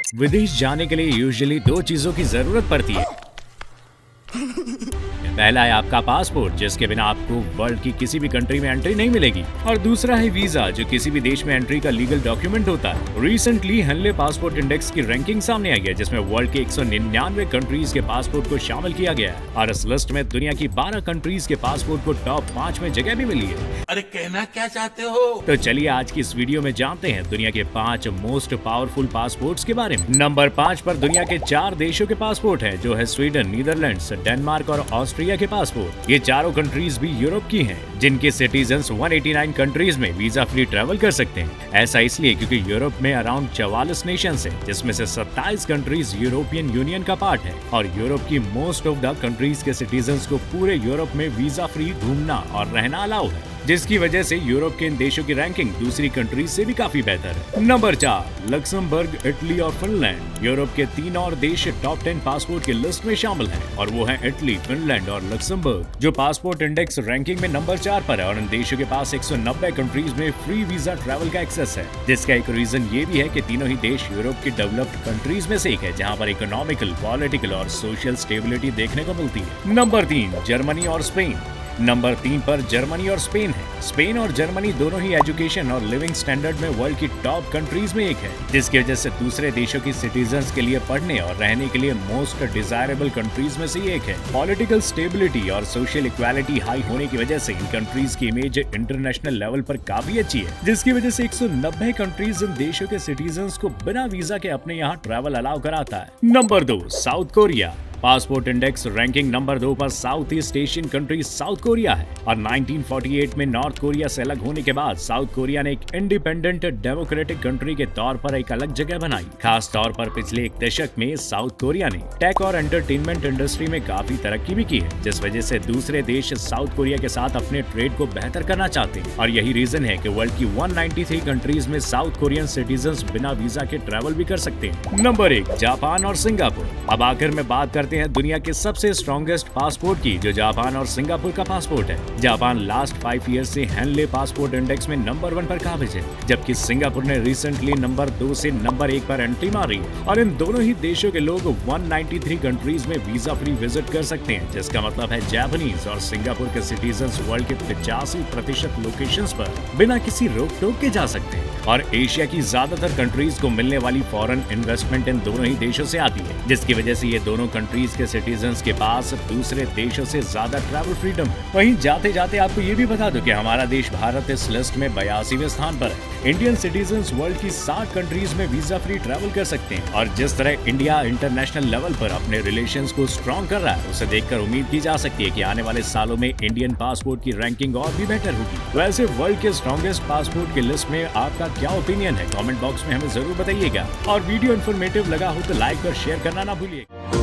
विदेश जाने के लिए यूजुअली दो चीजों की जरूरत पड़ती है। पहला है आपका पासपोर्ट, जिसके बिना आपको वर्ल्ड की किसी भी कंट्री में एंट्री नहीं मिलेगी, और दूसरा है वीजा, जो किसी भी देश में एंट्री का लीगल डॉक्यूमेंट होता है। रिसेंटली हेनले पासपोर्ट इंडेक्स की रैंकिंग सामने आई है, जिसमें वर्ल्ड के 199 कंट्रीज के पासपोर्ट को शामिल किया गया है, और इस लिस्ट में दुनिया की 12 कंट्रीज के पासपोर्ट को टॉप 5 में जगह भी मिली है। अरे कहना क्या चाहते हो? तो चलिए आज की इस वीडियो में जानते हैं दुनिया के 5 मोस्ट पावरफुल पासपोर्ट्स के बारे में। नंबर 5 पर दुनिया के 4 देशों के पासपोर्ट हैं, जो है स्वीडन, नीदरलैंड्स, डेनमार्क और ऑस्ट्रिया के पासपोर्ट। ये चारों कंट्रीज भी यूरोप की हैं, जिनके सिटीजन्स 189 कंट्रीज में वीजा फ्री ट्रैवल कर सकते हैं। ऐसा इसलिए क्योंकि यूरोप में अराउंड 44 नेशंस हैं, जिसमें से 27 कंट्रीज यूरोपियन यूनियन का पार्ट है, और यूरोप की मोस्ट ऑफ द कंट्रीज के सिटीजन्स को पूरे यूरोप में वीजा फ्री घूमना और रहना अलाउ है, जिसकी वजह से यूरोप के इन देशों की रैंकिंग दूसरी कंट्रीज से भी काफी बेहतर है। नंबर 4 लक्समबर्ग, इटली और फिनलैंड। यूरोप के 3 और देश टॉप 10 पासपोर्ट की लिस्ट में शामिल हैं, और वो हैं इटली, फिनलैंड और लक्समबर्ग, जो पासपोर्ट इंडेक्स रैंकिंग में नंबर 4 पर है, और इन देशों के पास 190 कंट्रीज में फ्री वीजा ट्रैवल का एक्सेस है, जिसका एक रीजन ये भी है कि तीनों ही देश यूरोप की डेवलप्ड कंट्रीज में से एक है, जहाँ पर इकोनॉमिकल, पॉलिटिकल और सोशल स्टेबिलिटी देखने को मिलती है। नंबर 3 जर्मनी और स्पेन। नंबर 3 पर जर्मनी और स्पेन है। स्पेन और जर्मनी दोनों ही एजुकेशन और लिविंग स्टैंडर्ड में वर्ल्ड की टॉप कंट्रीज में एक है, जिसकी वजह से दूसरे देशों की सिटीजन्स के लिए पढ़ने और रहने के लिए मोस्ट डिजायरेबल कंट्रीज में से एक है। पॉलिटिकल स्टेबिलिटी और सोशल इक्वालिटी हाई होने की वजह से इन कंट्रीज की इमेज इंटरनेशनल लेवल पर काफी अच्छी है, जिसकी वजह से 190 कंट्रीज इन देशों के सिटीजन्स को बिना वीजा के अपने यहाँ ट्रैवल अलाउ कराता है। Number 2 south Korea. Passport index ranking number 2 पर south east Asian country south Korea है, और 1948 में नॉर्थ कोरिया से अलग होने के बाद साउथ कोरिया ने एक इंडिपेंडेंट डेमोक्रेटिक कंट्री के तौर पर एक अलग जगह बनाई। खास तौर पर पिछले एक दशक में साउथ कोरिया ने टेक और एंटरटेनमेंट इंडस्ट्री में काफी तरक्की भी की है, जिस वजह से दूसरे देश साउथ कोरिया के साथ अपने ट्रेड को बेहतर करना चाहते हैं, और यही रीजन है कि वर्ल्ड की 193 कंट्रीज में साउथ कोरियन सिटीजन्स बिना वीजा के ट्रैवल भी कर सकते हैं। नंबर 1 जापान और सिंगापुर। अब आखिर में बात करते हैं दुनिया के सबसे स्ट्रॉन्गेस्ट पासपोर्ट की, जो जापान और सिंगापुर का पासपोर्ट है। जापान लास्ट 5 ईयर से हेनले पासपोर्ट इंडेक्स में नंबर 1 पर काबिज है, जबकि सिंगापुर ने रिसेंटली नंबर 2 से नंबर 1 पर एंट्री मारी है, और इन दोनों ही देशों के लोग 193 कंट्रीज में वीजा फ्री विजिट कर सकते हैं, जिसका मतलब है जापानीज और सिंगापुर के सिटीजन्स वर्ल्ड के 85% लोकेशंस पर बिना किसी रोक टोक के जा सकते हैं। और एशिया की ज्यादातर कंट्रीज को मिलने वाली फॉरेन इन्वेस्टमेंट इन दोनों ही देशों से आती है, जिसकी वजह से ये दोनों कंट्रीज के सिटीजन्स के पास दूसरे देशों से ज्यादा ट्रैवल फ्रीडम है। वहीं जाते जाते आपको ये भी बता दो कि हमारा देश भारत इस लिस्ट में 82वें स्थान पर है। इंडियन सिटीजन्स वर्ल्ड की 60 कंट्रीज में वीजा फ्री ट्रैवल कर सकते हैं, और जिस तरह इंडिया इंटरनेशनल लेवल पर अपने रिलेशंस को स्ट्रॉन्ग कर रहा है, उसे देखकर उम्मीद की जा सकती है कि आने वाले सालों में इंडियन पासपोर्ट की रैंकिंग और भी बेहतर होगी। वैसे वर्ल्ड के स्ट्रॉन्गेस्ट पासपोर्ट की लिस्ट में आपका क्या ओपिनियन है, कमेंट बॉक्स में हमें जरूर बताइएगा, और वीडियो इन्फॉर्मेटिव लगा हो तो लाइक और शेयर करना ना भूलिएगा।